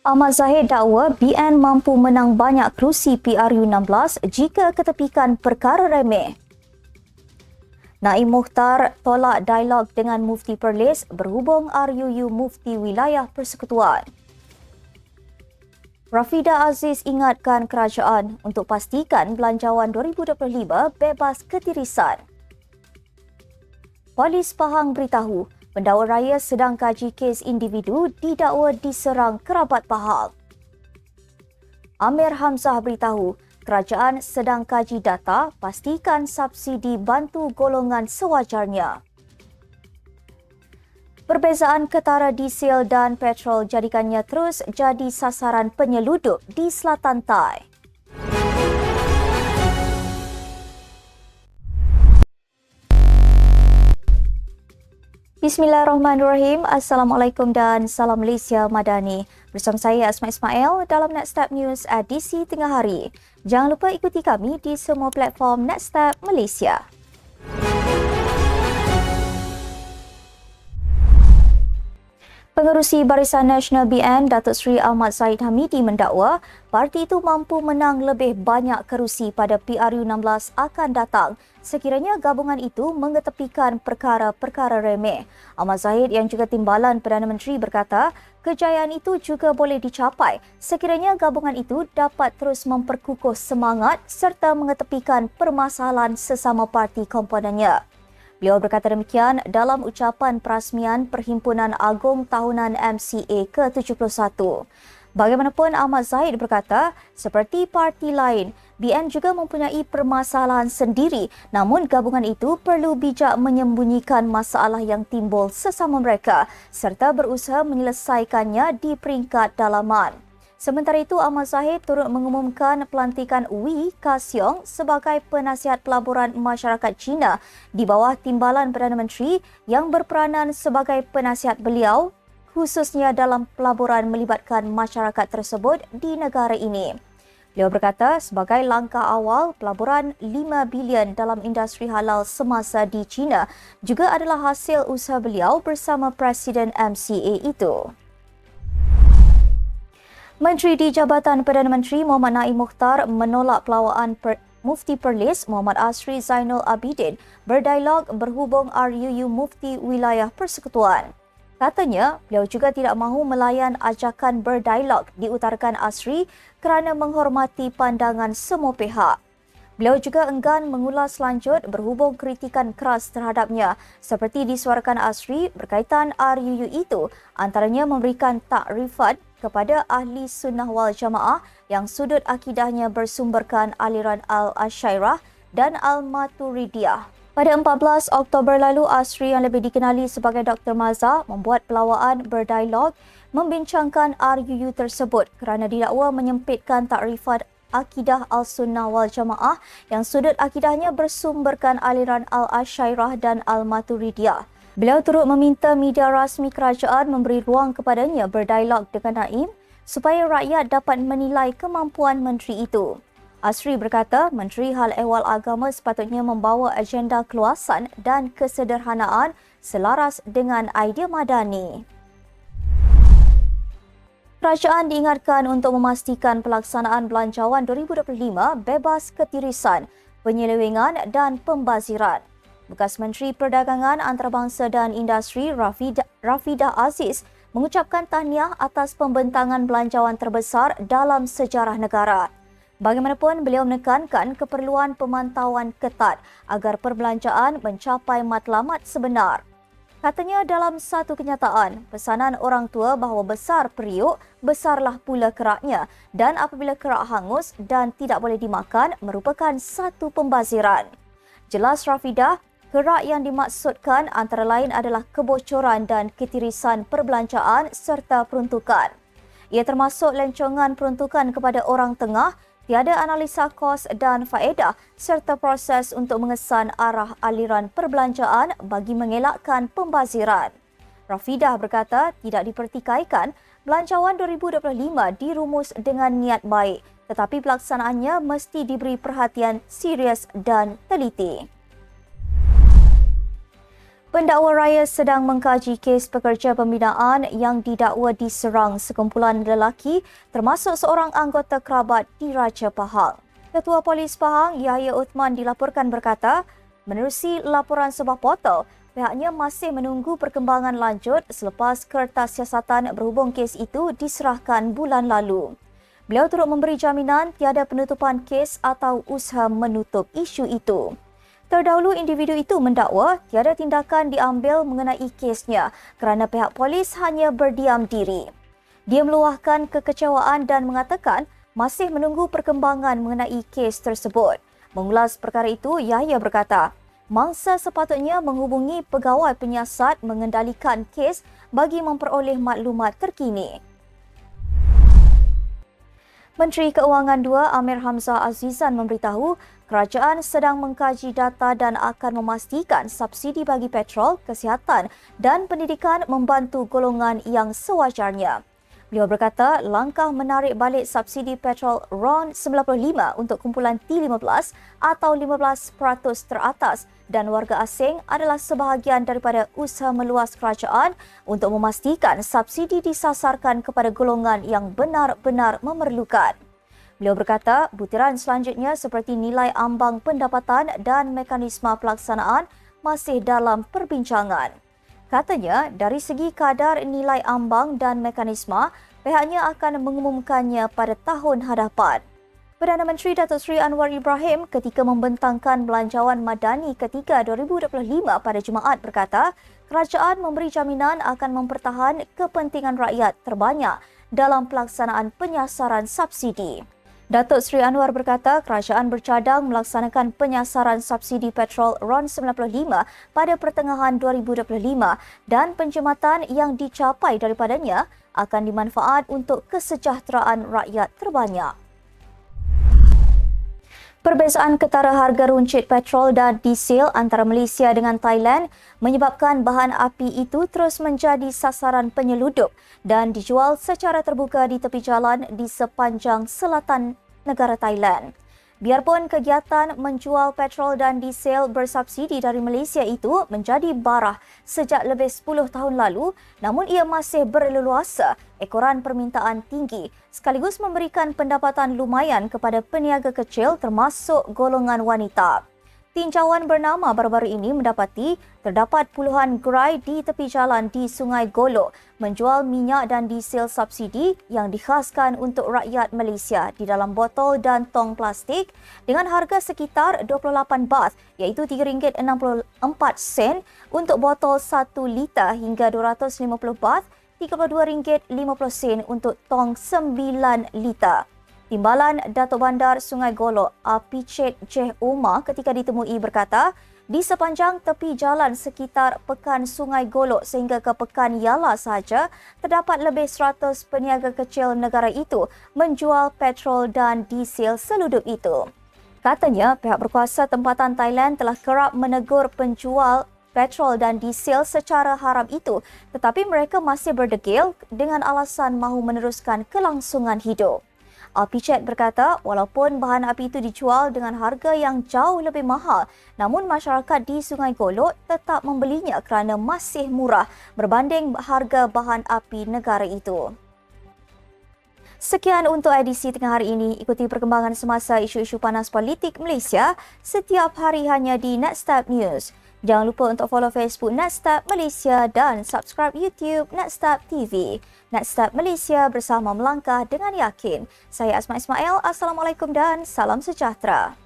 Ahmad Zahid dakwa BN mampu menang banyak kerusi PRU16 jika ketepikan perkara remeh. Naim Mukhtar tolak dialog dengan Mufti Perlis berhubung RUU Mufti Wilayah Persekutuan. Rafidah Aziz ingatkan kerajaan untuk pastikan belanjawan 2025 bebas ketirisan. Polis Pahang beritahu pendakwa raya sedang kaji kes individu didakwa diserang kerabat Pahang. Amir Hamzah beritahu kerajaan sedang kaji data pastikan subsidi bantu golongan sewajarnya. Perbezaan ketara diesel dan petrol jadikannya terus jadi sasaran penyeludup di selatan Thai. Bismillahirrahmanirrahim. Assalamualaikum dan salam Malaysia Madani. Bersama saya Asma Ismail dalam Nextstep News edisi tengah hari. Jangan lupa ikuti kami di semua platform Nextstep Malaysia. Pengerusi Barisan Nasional BN, Datuk Seri Ahmad Zahid Hamidi mendakwa parti itu mampu menang lebih banyak kerusi pada PRU16 akan datang sekiranya gabungan itu mengetepikan perkara-perkara remeh. Ahmad Zahid yang juga timbalan Perdana Menteri berkata kejayaan itu juga boleh dicapai sekiranya gabungan itu dapat terus memperkukuh semangat serta mengetepikan permasalahan sesama parti komponennya. Beliau berkata demikian dalam ucapan perasmian Perhimpunan Agung Tahunan MCA ke-71. Bagaimanapun, Ahmad Zahid berkata, seperti parti lain, BN juga mempunyai permasalahan sendiri, namun gabungan itu perlu bijak menyembunyikan masalah yang timbul sesama mereka serta berusaha menyelesaikannya di peringkat dalaman. Sementara itu, Ahmad Zahid turut mengumumkan pelantikan Wee Ka Siong sebagai penasihat pelaburan masyarakat Cina di bawah timbalan Perdana Menteri yang berperanan sebagai penasihat beliau khususnya dalam pelaburan melibatkan masyarakat tersebut di negara ini. Beliau berkata sebagai langkah awal pelaburan 5 bilion dalam industri halal semasa di China juga adalah hasil usaha beliau bersama Presiden MCA itu. Menteri di Jabatan Perdana Menteri Muhammad Naim Mukhtar menolak pelawaan Mufti Perlis Muhammad Asri Zainul Abidin berdialog berhubung RUU Mufti Wilayah Persekutuan. Katanya, beliau juga tidak mahu melayan ajakan berdialog diutarakan Asri kerana menghormati pandangan semua pihak. Beliau juga enggan mengulas lanjut berhubung kritikan keras terhadapnya seperti disuarakan Asri berkaitan RUU itu antaranya memberikan takrifat kepada ahli sunnah wal jamaah yang sudut akidahnya bersumberkan aliran Al-Asyairah dan Al-Maturidiyah. Pada 14 Oktober lalu, Asri yang lebih dikenali sebagai Dr. Maza membuat pelawaan berdialog membincangkan RUU tersebut kerana didakwa menyempitkan takrifat akidah Al-Sunnah wal Jamaah yang sudut akidahnya bersumberkan aliran Al-Asyairah dan Al-Maturidiyah. Beliau turut meminta media rasmi kerajaan memberi ruang kepadanya berdialog dengan Naim supaya rakyat dapat menilai kemampuan menteri itu. Asri berkata Menteri Hal Ehwal Agama sepatutnya membawa agenda keluasan dan kesederhanaan selaras dengan idea madani. Kerajaan diingatkan untuk memastikan pelaksanaan belanjawan 2025 bebas ketirisan, penyelewengan dan pembaziran. Bekas Menteri Perdagangan Antarabangsa dan Industri Rafidah Aziz mengucapkan tahniah atas pembentangan belanjawan terbesar dalam sejarah negara. Bagaimanapun, beliau menekankan keperluan pemantauan ketat agar perbelanjaan mencapai matlamat sebenar. Katanya dalam satu kenyataan, pesanan orang tua bahawa besar periuk, besarlah pula keraknya dan apabila kerak hangus dan tidak boleh dimakan merupakan satu pembaziran. Jelas Rafidah, kerak yang dimaksudkan antara lain adalah kebocoran dan ketirisan perbelanjaan serta peruntukan. Ia termasuk lencongan peruntukan kepada orang tengah, tiada analisa kos dan faedah serta proses untuk mengesan arah aliran perbelanjaan bagi mengelakkan pembaziran. Rafidah berkata tidak dipertikaikan belanjawan 2025 dirumus dengan niat baik tetapi pelaksanaannya mesti diberi perhatian serius dan teliti. Pendakwa raya sedang mengkaji kes pekerja pembinaan yang didakwa diserang sekumpulan lelaki termasuk seorang anggota kerabat di Raja Pahang. Ketua Polis Pahang, Yahya Uthman dilaporkan berkata, menerusi laporan sebuah portal, pihaknya masih menunggu perkembangan lanjut selepas kertas siasatan berhubung kes itu diserahkan bulan lalu. Beliau turut memberi jaminan tiada penutupan kes atau usaha menutup isu itu. Terdahulu, individu itu mendakwa tiada tindakan diambil mengenai kesnya kerana pihak polis hanya berdiam diri. Dia meluahkan kekecewaan dan mengatakan masih menunggu perkembangan mengenai kes tersebut. Mengulas perkara itu, Yahya berkata, mangsa sepatutnya menghubungi pegawai penyiasat mengendalikan kes bagi memperoleh maklumat terkini. Menteri Keuangan 2 Amir Hamzah Azizan memberitahu kerajaan sedang mengkaji data dan akan memastikan subsidi bagi petrol, kesihatan dan pendidikan membantu golongan yang sewajarnya. Beliau berkata langkah menarik balik subsidi petrol RON 95 untuk kumpulan T15 atau 15% teratas dan warga asing adalah sebahagian daripada usaha meluas kerajaan untuk memastikan subsidi disasarkan kepada golongan yang benar-benar memerlukan. Beliau berkata butiran selanjutnya seperti nilai ambang pendapatan dan mekanisme pelaksanaan masih dalam perbincangan. Katanya, dari segi kadar nilai ambang dan mekanisme, pihaknya akan mengumumkannya pada tahun hadapan. Perdana Menteri Datuk Seri Anwar Ibrahim ketika membentangkan Belanjawan Madani ketiga 2025 pada Jumaat berkata, kerajaan memberi jaminan akan mempertahan kepentingan rakyat terbanyak dalam pelaksanaan penyasaran subsidi. Datuk Seri Anwar berkata kerajaan bercadang melaksanakan penyasaran subsidi petrol RON 95 pada pertengahan 2025 dan penjimatan yang dicapai daripadanya akan dimanfaat untuk kesejahteraan rakyat terbanyak. Perbezaan ketara harga runcit petrol dan diesel antara Malaysia dengan Thailand menyebabkan bahan api itu terus menjadi sasaran penyeludup dan dijual secara terbuka di tepi jalan di sepanjang selatan negara Thailand. Biarpun kegiatan menjual petrol dan diesel bersubsidi dari Malaysia itu menjadi barah sejak lebih 10 tahun lalu, namun ia masih berleluasa ekoran permintaan tinggi sekaligus memberikan pendapatan lumayan kepada peniaga kecil termasuk golongan wanita. Tinjauan bernama baru-baru ini mendapati terdapat puluhan gerai di tepi jalan di Sungai Golok menjual minyak dan diesel subsidi yang dikhaskan untuk rakyat Malaysia di dalam botol dan tong plastik dengan harga sekitar 28 baht iaitu RM3.64 untuk botol 1 liter hingga 250 baht RM32.50 untuk tong 9 liter. Timbalan Datuk Bandar Sungai Golok, Apichet J. Umar ketika ditemui berkata, di sepanjang tepi jalan sekitar Pekan Sungai Golok sehingga ke Pekan Yala sahaja, terdapat lebih 100 peniaga kecil negara itu menjual petrol dan diesel seludup itu. Katanya, pihak berkuasa tempatan Thailand telah kerap menegur penjual petrol dan diesel secara haram itu, tetapi mereka masih berdegil dengan alasan mahu meneruskan kelangsungan hidup. Apichet berkata, walaupun bahan api itu dijual dengan harga yang jauh lebih mahal, namun masyarakat di Sungai Golok tetap membelinya kerana masih murah berbanding harga bahan api negara itu. Sekian untuk edisi tengah hari ini. Ikuti perkembangan semasa isu-isu panas politik Malaysia setiap hari hanya di Netstab News. Jangan lupa untuk follow Facebook Netstab Malaysia dan subscribe YouTube Netstab TV. Netstab Malaysia bersama melangkah dengan yakin. Saya Asma Ismail. Assalamualaikum dan salam sejahtera.